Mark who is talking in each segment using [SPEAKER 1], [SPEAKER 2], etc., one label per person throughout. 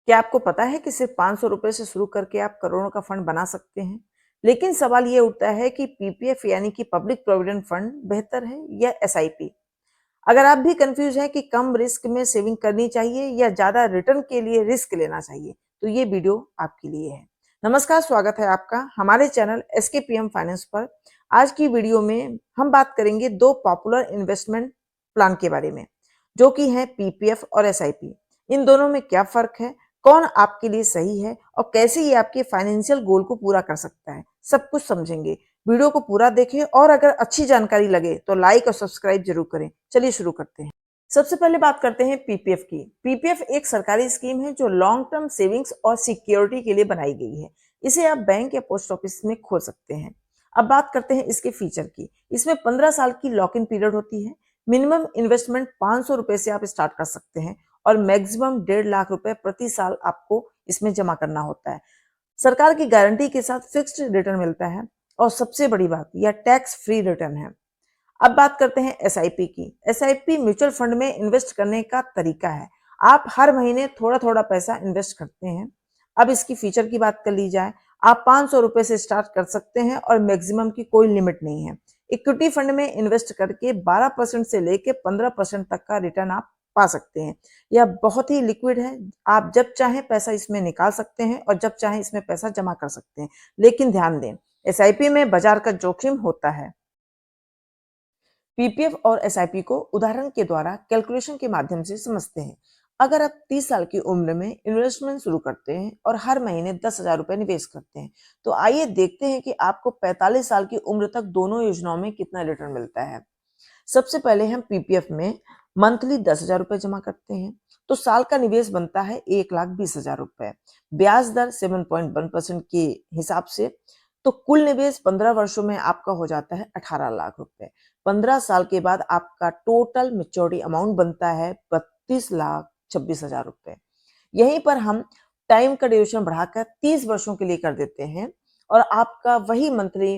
[SPEAKER 1] क्या आपको पता है कि सिर्फ 500 रुपए से शुरू करके आप करोड़ों का फंड बना सकते हैं? लेकिन सवाल ये उठता है कि पीपीएफ यानी कि पब्लिक प्रोविडेंट फंड बेहतर है या एसआईपी? अगर आप भी कंफ्यूज हैं कि कम रिस्क में सेविंग करनी चाहिए या ज्यादा रिटर्न के लिए रिस्क लेना चाहिए, तो ये वीडियो आपके लिए है। नमस्कार, स्वागत है आपका हमारे चैनल एसकेपीएम फाइनेंस पर। आज की वीडियो में हम बात करेंगे दो पॉपुलर इन्वेस्टमेंट प्लान के बारे में, जो कि हैं पीपीएफ और एसआईपी। इन दोनों में क्या फर्क है, कौन आपके लिए सही है और कैसे ये आपके फाइनेंशियल गोल को पूरा कर सकता है, सब कुछ समझेंगे। वीडियो को पूरा देखें और अगर अच्छी जानकारी लगे तो लाइक और सब्सक्राइब जरूर करें। चलिए शुरू करते हैं। सबसे पहले बात करते हैं पीपीएफ की। पीपीएफ एक सरकारी स्कीम है जो लॉन्ग टर्म सेविंग्स और सिक्योरिटी के लिए बनाई गई है। इसे आप बैंक या पोस्ट ऑफिस में खोल सकते हैं। अब बात करते हैं इसके फीचर की। इसमें 15 साल की लॉक इन पीरियड होती है। मिनिमम इन्वेस्टमेंट 500 रुपए से आप स्टार्ट कर सकते हैं और मैक्सिमम 1.5 लाख रुपए प्रति साल आपको इसमें जमा करना होता है। सरकार की गारंटी के साथ फिक्स्ड रिटर्न मिलता है और सबसे बड़ी बात, यह टैक्स फ्री रिटर्न है। अब बात करते हैं एसआईपी की। एसआईपी म्यूचुअल फंड में इन्वेस्ट करने का तरीका है। आप हर महीने थोड़ा थोड़ा पैसा इन्वेस्ट करते हैं। अब इसकी फीचर की बात कर ली जाए, आप 500 रुपए से स्टार्ट कर सकते हैं और मैक्सिमम की कोई लिमिट नहीं है। इक्विटी फंड में इन्वेस्ट करके 12% से लेके 15% तक का रिटर्न आप पा सकते हैं। यह बहुत ही लिक्विड है। आप जब चाहें पैसा इसमें निकाल सकते हैं और जब चाहें इसमें पैसा जमा कर सकते हैं। लेकिन ध्यान दें, एसआईपी में बाजार का जोखिम होता है। पीपीएफ और एसआईपी को उदाहरण के द्वारा कैलकुलेशन के माध्यम से समझते हैं। अगर आप 30 साल की उम्र में इन्वेस्टमेंट शुरू करते हैं और हर महीने 10,000 रुपए निवेश करते हैं, तो आइए देखते हैं कि आपको 45 साल की उम्र तक दोनों योजनाओं में कितना रिटर्न मिलता है। सबसे पहले हम पीपीएफ में मंथली 10,000 रुपए जमा करते हैं, तो साल का निवेश बनता है 1,20,000 रुपए। ब्याज दर 7.1% के हिसाब से, तो कुल निवेश 15 वर्षों में आपका हो जाता है 18 लाख रुपए। 15 साल के बाद आपका टोटल मेच्योरिटी अमाउंट बनता है 32,26,000 रुपए। यहीं पर हम टाइम का ड्यूरेशन बढ़ाकर 30 वर्षों के लिए कर देते हैं और आपका वही मंथली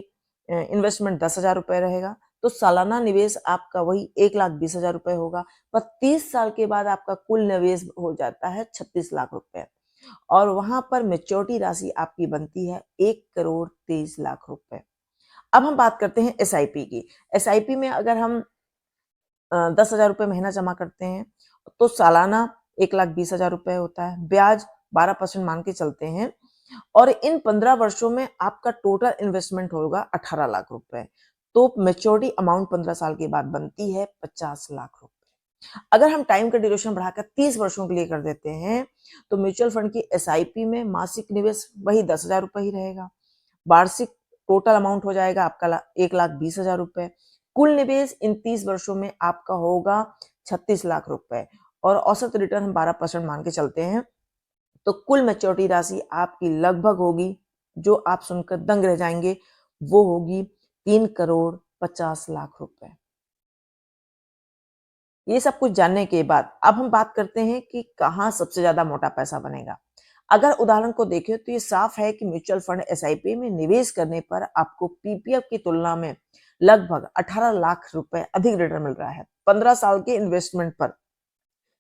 [SPEAKER 1] इन्वेस्टमेंट 10,000 रुपए रहेगा। तो सालाना निवेश आपका वही 1,20,000 रुपए होगा, पर 30 साल के बाद आपका कुल निवेश हो जाता है 36 लाख रुपए और वहां पर मेच्योरिटी राशि आपकी बनती है 1,23,00,000 रुपए। अब हम बात करते हैं एसआईपी की। एसआईपी में अगर हम 10,000 रुपए महीना जमा करते हैं, तो सालाना 1,20,000 रुपए होता है। ब्याज 12% मान के चलते हैं और इन 15 वर्षों में आपका टोटल इन्वेस्टमेंट होगा 18 लाख रुपए। तो मेच्योरिटी अमाउंट 15 साल के बाद बनती है 50 लाख रुपए। अगर हम टाइम का ड्यूरेशन बढ़ाकर 30 वर्षों के लिए कर देते हैं, तो म्यूचुअल फंड की एसआईपी में मासिक निवेश वही 10,000 रुपए ही रहेगा। वार्षिक टोटल अमाउंट हो जाएगा आपका 1,20,000 रुपए। कुल निवेश इन 30 वर्षों में आपका होगा 36 लाख रुपए और औसत रिटर्न हम 12% मान के चलते हैं, तो कुल मैच्योरिटी राशि आपकी लगभग होगी, जो आप सुनकर दंग रह जाएंगे, वो होगी 3,50,00,000 रुपए। ये सब कुछ जानने के बाद अब हम बात करते हैं कि कहाँ सबसे ज्यादा मोटा पैसा बनेगा। अगर उदाहरण को देखें तो ये साफ है कि म्यूचुअल फंड एसआईपी में निवेश करने पर आपको पीपीएफ की तुलना में लगभग 18 लाख रुपए अधिक रिटर्न मिल रहा है 15 साल के इन्वेस्टमेंट पर।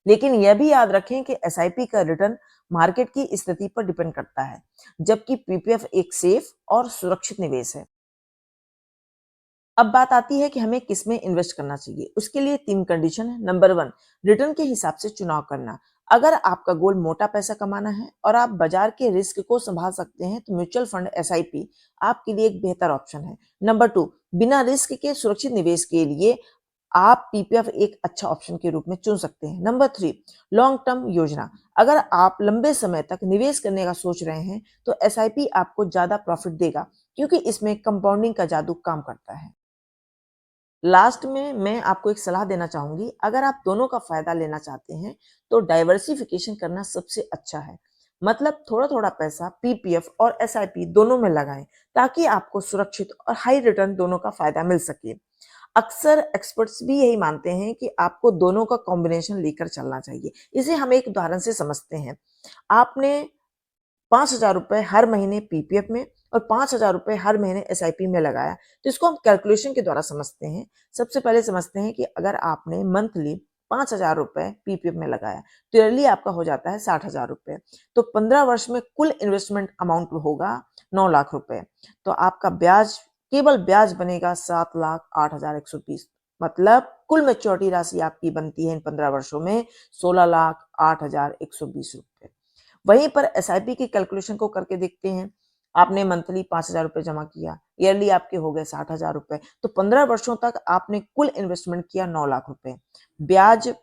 [SPEAKER 1] लेकिन यह भी याद रखें कि एसआईपी का रिटर्न मार्केट की स्थिति पर डिपेंड करता है, जबकि पीपीएफ एक सेफ और सुरक्षित निवेश है। अब बात आती है कि हमें किस में इन्वेस्ट करना चाहिए। उसके लिए 3 कंडीशन है। नंबर 1, रिटर्न के हिसाब से चुनाव करना। अगर आपका गोल मोटा पैसा कमाना है और आप बाजार के रिस्क को संभाल सकते हैं, तो म्यूचुअल फंड एसआईपी आपके लिए एक बेहतर ऑप्शन है। नंबर 2, बिना रिस्क के सुरक्षित निवेश के लिए आप पीपीएफ एक अच्छा ऑप्शन के रूप में चुन सकते हैं। नंबर 3, लॉन्ग टर्म योजना। अगर आप लंबे समय तक निवेश करने का सोच रहे हैं, तो एसआईपी आपको ज्यादा प्रॉफिट देगा, क्योंकि इसमें कंपाउंडिंग का जादू काम करता है। लास्ट में मैं आपको एक सलाह देना चाहूंगी, अगर आप दोनों का फायदा लेना चाहते हैं, तो डाइवर्सिफिकेशन करना सबसे अच्छा है। मतलब थोड़ा थोड़ा पैसा पीपीएफ और एसआईपी दोनों में लगाएं, ताकि आपको सुरक्षित और हाई रिटर्न दोनों का फायदा मिल सके। अक्सर एक्सपर्ट्स भी यही मानते हैं कि आपको दोनों का कॉम्बिनेशन लेकर चलना चाहिए। इसे हम एक उदाहरण से समझते हैं। आपने 5,000 रुपए हर महीने पीपीएफ में और 5,000 रुपए हर महीने एसआईपी में लगाया, तो इसको हम कैलकुलेशन के द्वारा समझते हैं। सबसे पहले समझते हैं कि अगर आपने मंथली 5,000 रुपए पीपीएफ में लगाया तो ईयरली आपका हो जाता है 60,000 रुपए। तो 15 वर्ष में कुल इन्वेस्टमेंट अमाउंट होगा 9 लाख रुपए। तो आपका ब्याज, केवल ब्याज बनेगा 7,08,120। मतलब कुल मैच्योरिटी राशि आपकी बनती है इन 15 वर्षों में 16,08,120 रुपए। वहीं पर एसआईपी की कैलकुलेशन को करके देखते हैं। आपने मंथली 5,000 रुपए जमा किया, ईयरली आपके हो गए 60,000 रुपए। तो 15 वर्षों तक आपने कुल इन्वेस्टमेंट किया 9 लाख रुपए। ब्याज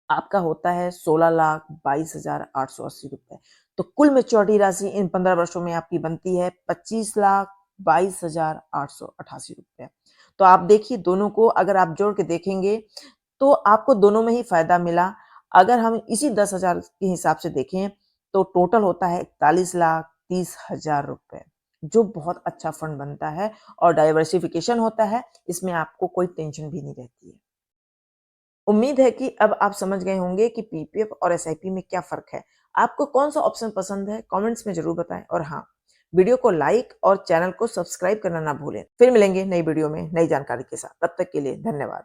[SPEAKER 1] आपका होता है 16,22,880 रुपए। तो कुल मैच्योरिटी राशि इन 15 वर्षों में आपकी बनती है 25,22,888 रुपए। तो आप देखिए, दोनों को अगर आप जोड़ के देखेंगे तो आपको दोनों में ही फायदा मिला। अगर हम इसी 10,000 के हिसाब से देखें तो टोटल होता है 41,30,000 रुपए, जो बहुत अच्छा फंड बनता है और डाइवर्सिफिकेशन होता है। इसमें आपको कोई टेंशन भी नहीं रहती है। उम्मीद है कि अब आप समझ गए होंगे कि पीपीएफ और एसआईपी में क्या फर्क है। आपको कौन सा ऑप्शन पसंद है, कमेंट्स में जरूर बताएं। और हाँ, वीडियो को लाइक और चैनल को सब्सक्राइब करना ना भूलें। फिर मिलेंगे नई वीडियो में नई जानकारी के साथ। तब तक के लिए धन्यवाद।